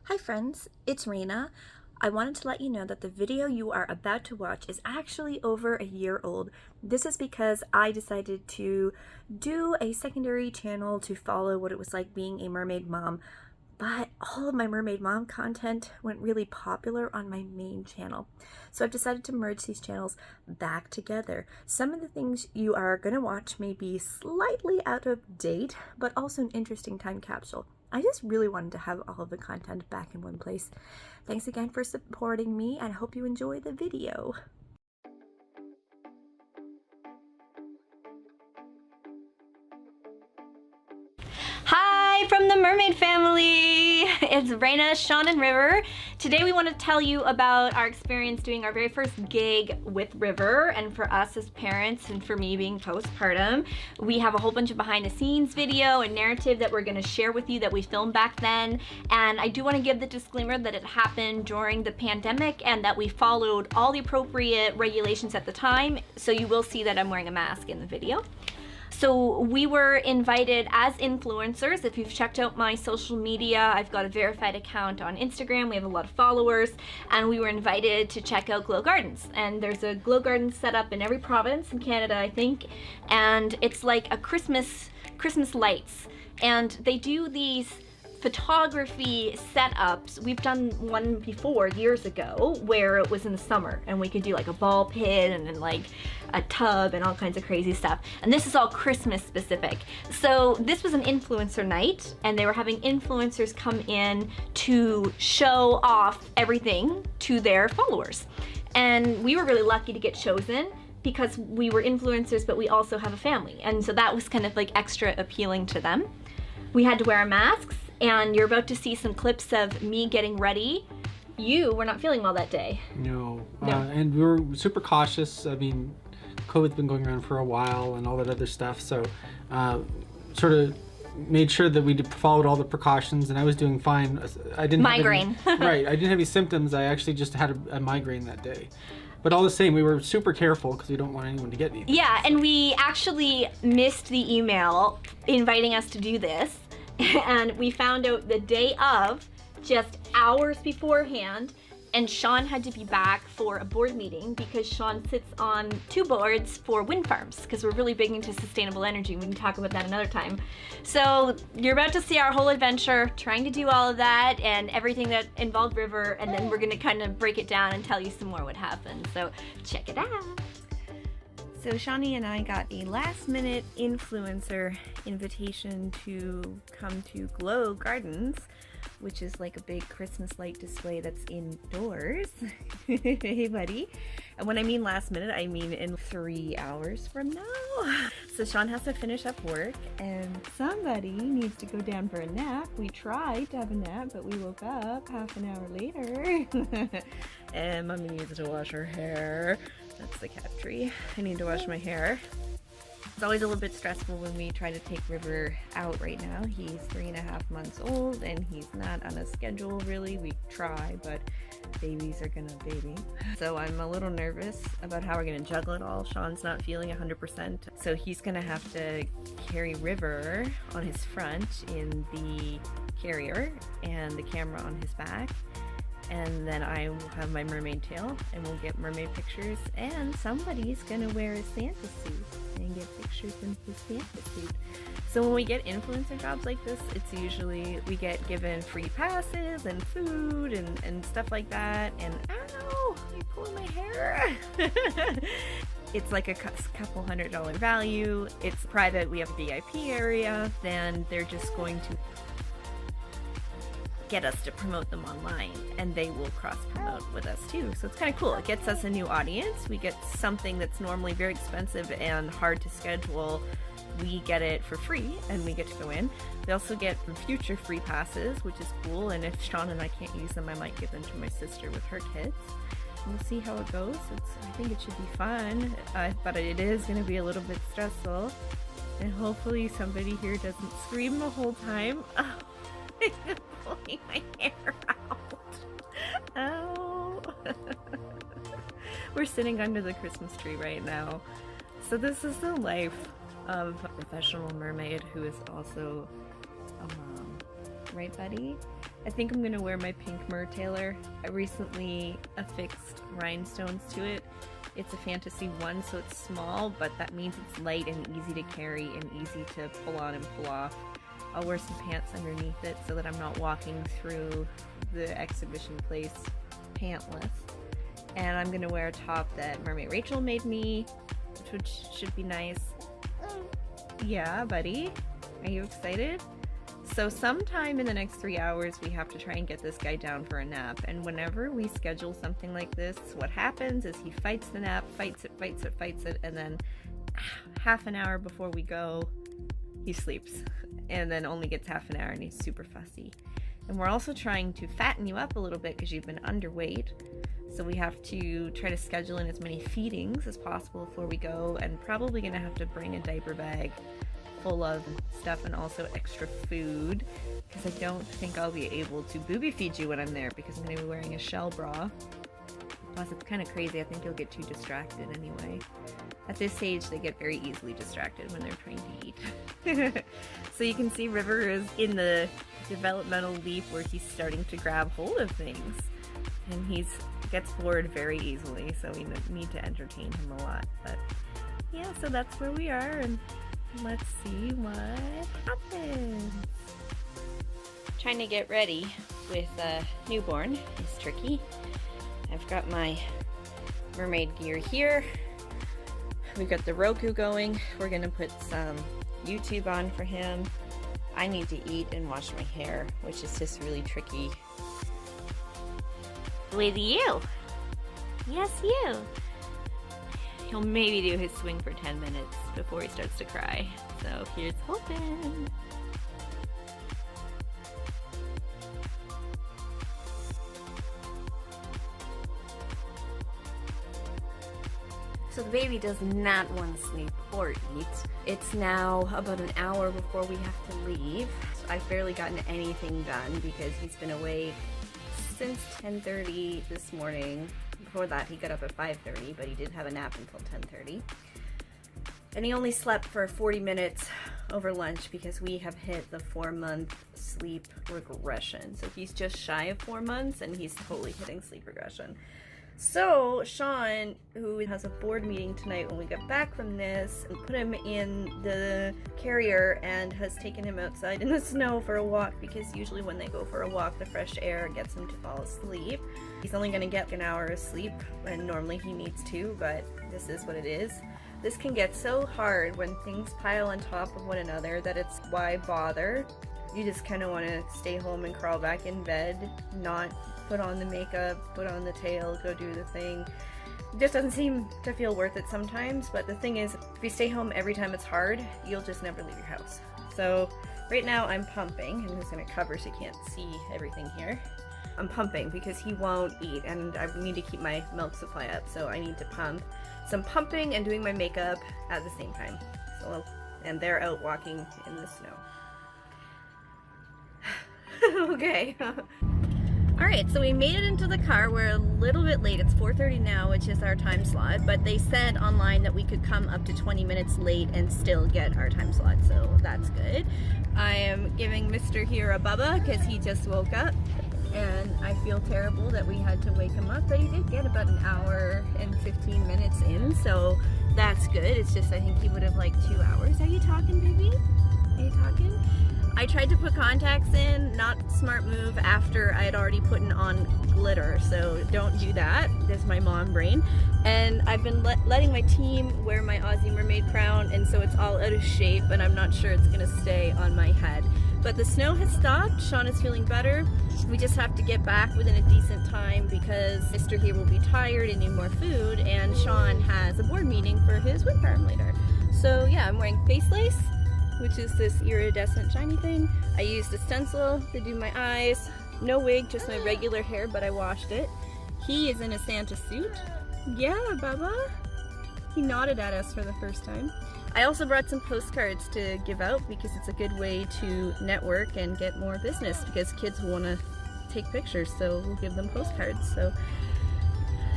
Hi friends, it's Raina. I wanted to let you know that the video you are about to watch is actually over a year old. This is because I decided to do a secondary channel to follow what it was like being a mermaid mom, but all of my mermaid mom content went really popular on my main channel. So I've decided to merge these channels back together. Some of the things you are going to watch may be slightly out of date, but also an interesting time capsule. I just really wanted to have all of the content back in one place. Thanks again for supporting me, and I hope you enjoy the video. Hi from the Mermaid family! It's Raina, Sean, and River. Today we want to tell you about our experience doing our very first gig with River, and for us as parents and for me being postpartum. We have a whole bunch of behind the scenes video and narrative that we're going to share with you that we filmed back then, and I do want to give the disclaimer that it happened during the pandemic and that we followed all the appropriate regulations at the time, so you will see that I'm wearing a mask in the video. So we were invited as influencers. If you've checked out my social media, I've got a verified account on Instagram. We have a lot of followers, and we were invited to check out Glow Gardens. And there's a Glow Garden set up in every province in Canada, I think, and it's like a Christmas lights. And they do these photography setups. We've done one before years ago where it was in the summer and we could do like a ball pit and then like a tub and all kinds of crazy stuff. And this is all Christmas specific. So this was an influencer night and they were having influencers come in to show off everything to their followers. And we were really lucky to get chosen because we were influencers, but we also have a family. And so that was kind of like extra appealing to them. We had to wear our masks, and you're about to see some clips of me getting ready. You were not feeling well that day. No. And we were super cautious. I mean, COVID's been going around for a while and all that other stuff, so sort of made sure that we followed all the precautions, and I was doing fine. I didn't migraine. Have any, right, I didn't have any symptoms. I actually just had a migraine that day. But all the same, we were super careful because we don't want anyone to get anything. Yeah, and we actually missed the email inviting us to do this. And we found out the day of, just hours beforehand, and Sean had to be back for a board meeting because Sean sits on 2 boards for wind farms because we're really big into sustainable energy. We can talk about that another time. So you're about to see our whole adventure, trying to do all of that and everything that involved River, and then we're gonna kind of break it down and tell you some more what happened. So check it out. So Shawnee and I got a last-minute influencer invitation to come to Glow Gardens, which is like a big Christmas light display that's indoors. Hey buddy. And when I mean last minute, I mean in 3 hours from now. So Sean has to finish up work and somebody needs to go down for a nap. We tried to have a nap, but we woke up half an hour later. And Mommy needs to wash her hair. That's the cat tree. I need to wash my hair. It's always a little bit stressful when we try to take River out right now. He's 3.5 months old and he's not on a schedule really. We try, but babies are gonna baby. So I'm a little nervous about how we're gonna juggle it all. Sean's not feeling 100%. So he's gonna have to carry River on his front in the carrier and the camera on his back. And then I will have my mermaid tail and we'll get mermaid pictures, and somebody's gonna wear a Santa suit and get pictures in his Santa suit. So when we get influencer jobs like this, it's usually we get given free passes and food and stuff like that. And ow, I pulled my hair. It's like a couple $100 value. It's private. We have a VIP area. Then they're just going to get us to promote them online, and they will cross promote with us too. So it's kind of cool. It gets us a new audience. We get something that's normally very expensive and hard to schedule. We get it for free and we get to go in. We also get future free passes, which is cool. And if Sean and I can't use them, I might give them to my sister with her kids. We'll see how it goes. I think it should be fun, but it is going to be a little bit stressful. And hopefully somebody here doesn't scream the whole time. Pulling my hair out. Oh. We're sitting under the Christmas tree right now. So this is the life of a professional mermaid who is also a mom. Right, buddy? I think I'm gonna wear my pink Mertailor. I recently affixed rhinestones to it. It's a fantasy one, so it's small, but that means it's light and easy to carry and easy to pull on and pull off. I'll wear some pants underneath it so that I'm not walking through the exhibition place pantless. And I'm gonna wear a top that Mermaid Rachel made me, which should be nice. Yeah, buddy? Are you excited? So sometime in the next 3 hours, we have to try and get this guy down for a nap. And whenever we schedule something like this, what happens is he fights the nap, fights it, and then half an hour before we go, he sleeps. And then only gets half an hour and he's super fussy. And we're also trying to fatten you up a little bit because you've been underweight. So we have to try to schedule in as many feedings as possible before we go, and probably gonna have to bring a diaper bag full of stuff and also extra food, because I don't think I'll be able to booby feed you when I'm there because I'm going to be wearing a shell bra. Plus it's kind of crazy, I think you'll get too distracted anyway. At this stage they get very easily distracted when they're trying to eat. So you can see River is in the developmental leap where he's starting to grab hold of things, and he gets bored very easily, so we need to entertain him a lot. But yeah, so that's where we are, and let's see what happens. Trying to get ready with a newborn is tricky. I've got my mermaid gear here. We've got the Roku going. We're gonna put some YouTube on for him. I need to eat and wash my hair, which is just really tricky. With you. Yes, you. He'll maybe do his swing for 10 minutes before he starts to cry. So here's hoping. So the baby does not want to sleep or eat. It's now about an hour before we have to leave. I've barely gotten anything done because he's been awake since 10:30 this morning. Before that, he got up at 5:30, but he did have a nap until 10:30. And he only slept for 40 minutes over lunch because we have hit the 4-month sleep regression. So he's just shy of 4 months and he's totally hitting sleep regression. So Sean, who has a board meeting tonight when we get back from this, put him in the carrier and has taken him outside in the snow for a walk, because usually when they go for a walk, the fresh air gets him to fall asleep. He's only going to get an hour of sleep, and normally he needs 2, but this is what it is. This can get so hard when things pile on top of one another that it's why bother. You just kind of want to stay home and crawl back in bed, not put on the makeup, put on the tail, go do the thing. It just doesn't seem to feel worth it sometimes, but the thing is, if you stay home every time it's hard, you'll just never leave your house. So right now I'm pumping. I'm just going to cover so you can't see everything here. I'm pumping because he won't eat, and I need to keep my milk supply up, so I need to pump. So I'm pumping and doing my makeup at the same time. So, and they're out walking in the snow. Okay. Alright, so we made it into the car. We're a little bit late. It's 4:30 now, which is our time slot, but they said online that we could come up to 20 minutes late and still get our time slot, so that's good. I am giving Mr. here a bubba because he just woke up, and I feel terrible that we had to wake him up, but he did get about an hour and 15 minutes in, so that's good. It's just I think he would have liked 2 hours. Are you talking, baby? Are you talking? I tried to put contacts in, not smart move, after I had already put on glitter, so don't do that. That's my mom brain. And I've been letting my team wear my Aussie mermaid crown, and so it's all out of shape, and I'm not sure it's gonna stay on my head. But the snow has stopped. Sean is feeling better. We just have to get back within a decent time because Mr. here will be tired and need more food, and Sean has a board meeting for his wind farm later. So yeah, I'm wearing face lace, which is this iridescent shiny thing. I used a stencil to do my eyes. No wig, just my regular hair, but I washed it. He is in a Santa suit. Yeah, Bubba. He nodded at us for the first time. I also brought some postcards to give out because it's a good way to network and get more business, because kids want to take pictures, so we'll give them postcards. So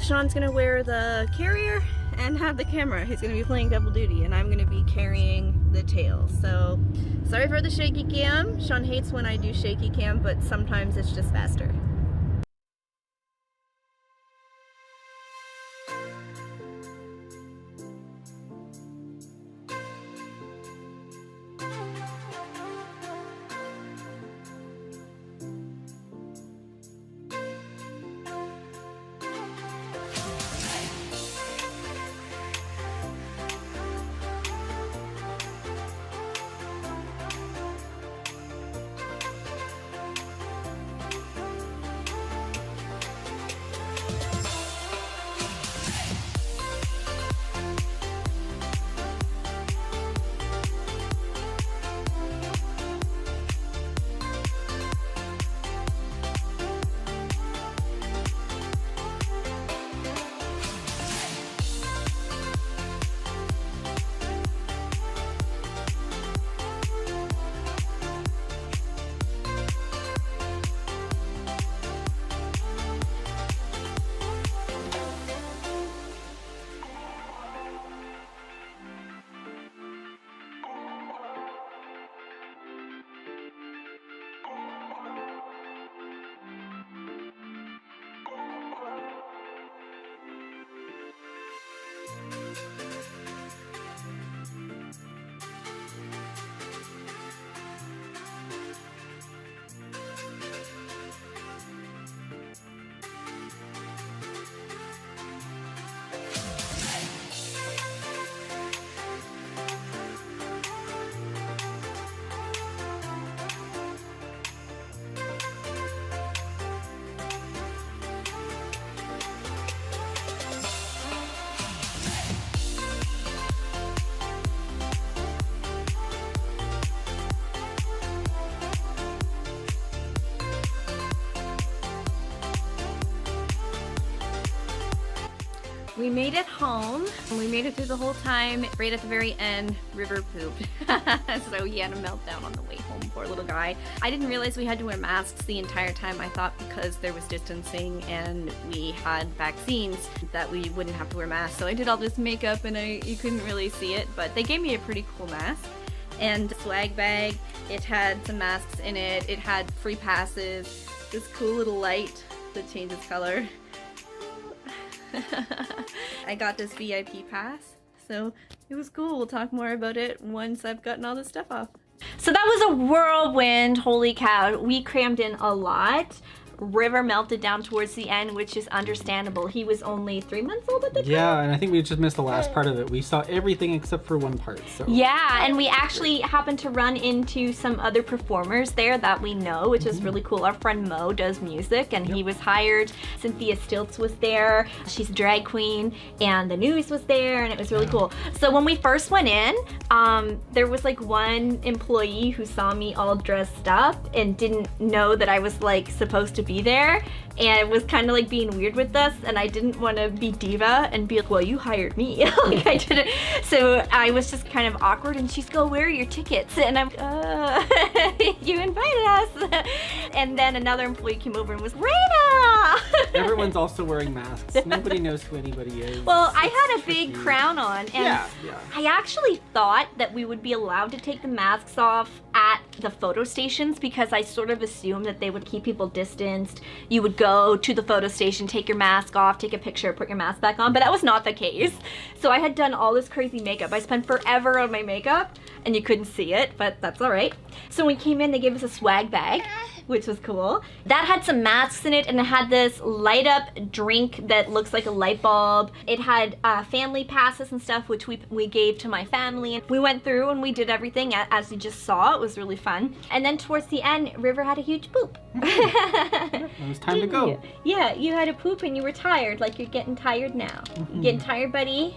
Sean's gonna wear the carrier and have the camera. He's gonna be playing double duty, and I'm gonna be carrying the tail. So sorry for the shaky cam. Sean hates when I do shaky cam, but sometimes it's just faster. We made it home. We made it through the whole time. Right at the very end, River pooped. So he had a meltdown on the way home, poor little guy. I didn't realize we had to wear masks the entire time. I thought because there was distancing and we had vaccines that we wouldn't have to wear masks. So I did all this makeup and you couldn't really see it, but they gave me a pretty cool mask. And swag bag, it had some masks in it. It had free passes, this cool little light that changes color. I got this VIP pass, so it was cool. We'll talk more about it once I've gotten all this stuff off. So that was a whirlwind, holy cow. We crammed in a lot. River melted down towards the end, which is understandable. He was only 3 months old at the time. Yeah, and I think we just missed the last part of it. We saw everything except for one part. So. Yeah, and we actually happened to run into some other performers there that we know, which is really cool. Our friend Mo does music, and he was hired. Cynthia Stilts was there. She's a drag queen, and the news was there, and it was really cool. So when we first went in, there was like one employee who saw me all dressed up and didn't know that I was like supposed to be there, and was kind of like being weird with us, and I didn't want to be diva and be like, well, you hired me. Like I didn't. So I was just kind of awkward, and she's go, where are your tickets? And I'm you invited us. And then another employee came over and was, Raina! Everyone's also wearing masks. Nobody knows who anybody is. Well, I had a big crown on, and yeah. I actually thought that we would be allowed to take the masks off at the photo stations, because I sort of assumed that they would keep people distanced. You would go to the photo station, take your mask off, take a picture, put your mask back on, but that was not the case. So I had done all this crazy makeup. I spent forever on my makeup, and you couldn't see it, but that's all right. So when we came in, they gave us a swag bag, which was cool. That had some masks in it, and it had this light up drink that looks like a light bulb. It had family passes and stuff, which we gave to my family. And we went through and we did everything as you just saw. It was really fun. And then towards the end, River had a huge poop. It was time to go. Yeah, you had a poop and you were tired, like you're getting tired now. You getting tired, buddy?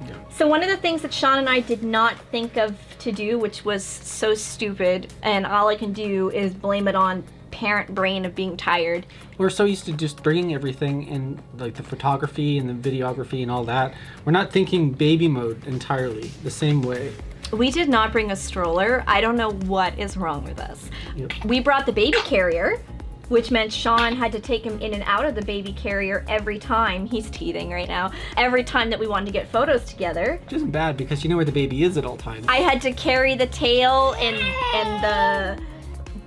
Yeah. So one of the things that Sean and I did not think of to do, which was so stupid, and all I can do is blame it on parent brain of being tired. We're so used to just bringing everything in, like the photography and the videography and all that. We're not thinking baby mode entirely the same way. We did not bring a stroller. I don't know what is wrong with us. Yep. We brought the baby carrier, which meant Sean had to take him in and out of the baby carrier every time. He's teething right now. Every time that we wanted to get photos together. Which isn't bad because you know where the baby is at all times. I had to carry the tail and the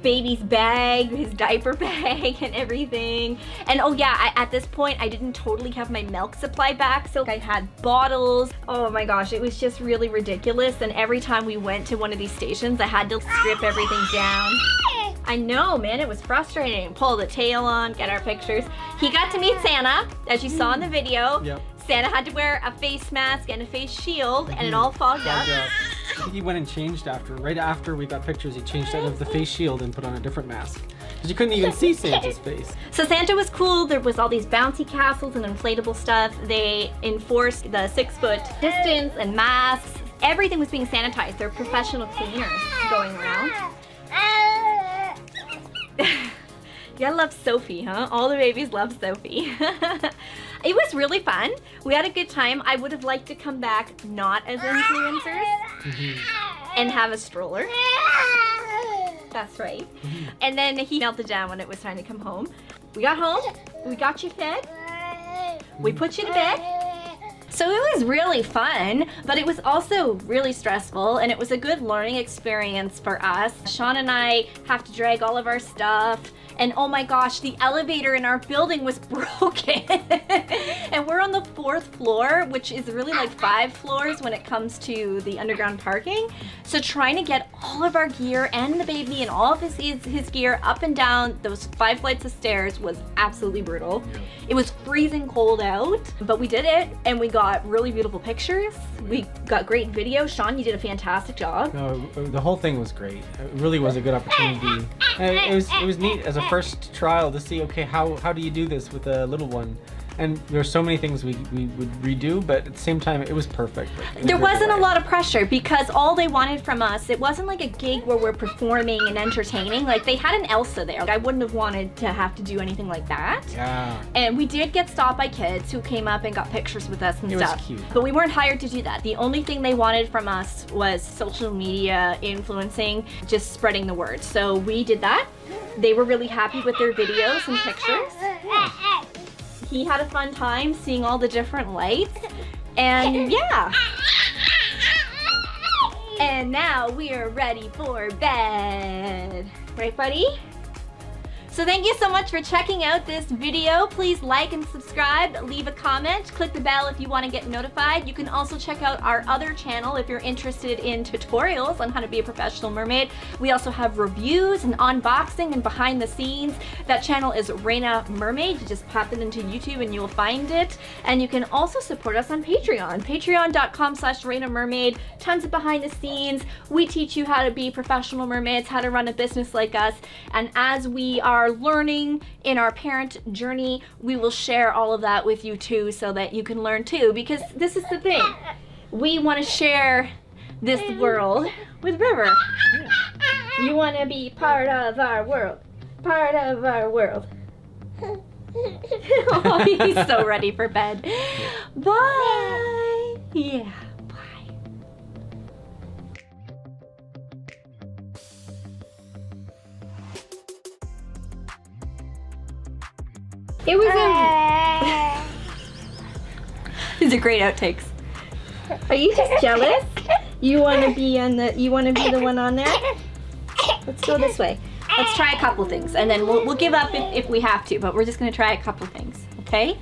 baby's bag, his diaper bag and everything. And oh yeah, at this point I didn't totally have my milk supply back, so I had bottles. Oh my gosh, it was just really ridiculous. And every time we went to one of these stations, I had to strip everything down. I know, man, it was frustrating. Pull the tail on, get our pictures. He got to meet Santa, as you saw in the video. Yep. Santa had to wear a face mask and a face shield, and it all fogged up. I think he went and changed right after we got pictures, he changed out of the face shield and put on a different mask. Because you couldn't even see Santa's face. So Santa was cool. There was all these bouncy castles and inflatable stuff. They enforced the 6-foot distance and masks. Everything was being sanitized. They're professional cleaners going around. You gotta love Sophie, huh? All the babies love Sophie. It was really fun. We had a good time. I would have liked to come back not as influencers and have a stroller. That's right. And then he melted down when it was time to come home. We got home, we got you fed, we put you to bed. So it was really fun, but it was also really stressful, and it was a good learning experience for us. Sean and I have to drag all of our stuff, and oh my gosh, the elevator in our building was broken. And we're on the 4th floor, which is really like 5 floors when it comes to the underground parking. So trying to get all of our gear and the baby and all of his gear up and down those 5 flights of stairs was absolutely brutal. Yeah. It was freezing cold out, but we did it, and we got really beautiful pictures. We got great video. Sean, you did a fantastic job. No, the whole thing was great. It really was a good opportunity. It was neat as a first trial to see, okay, how do you do this with a little one? And there were so many things we would redo, but at the same time, it was perfect. Like, there wasn't a lot of pressure because all they wanted from us, it wasn't like a gig where we're performing and entertaining. Like, they had an Elsa there. I wouldn't have wanted to have to do anything like that. Yeah. And we did get stopped by kids who came up and got pictures with us and stuff. It was cute. But we weren't hired to do that. The only thing they wanted from us was social media influencing, just spreading the word. So we did that. They were really happy with their videos and pictures. He had a fun time seeing all the different lights, and yeah. And now we are ready for bed. Right, buddy? So thank you so much for checking out this video. Please like and subscribe, leave a comment, click the bell if you want to get notified. You can also check out our other channel if you're interested in tutorials on how to be a professional mermaid. We also have reviews and unboxing and behind the scenes. That channel is Raina Mermaid. You just pop it into YouTube and you will find it. And you can also support us on Patreon. Patreon.com/Raina Mermaid. Tons of behind the scenes. We teach you how to be professional mermaids, how to run a business like us. And as we are learning in our parent journey, we will share all of that with you too, so that you can learn too, because this is the thing, we want to share this world with River. You want to be part of our world, part of our world. Oh, he's so ready for bed. Bye. Yeah. It was These are great outtakes. Are you just jealous? You want to be the one on there? Let's go this way. Let's try a couple things, and then we'll give up if we have to, but we're just gonna try a couple things, okay?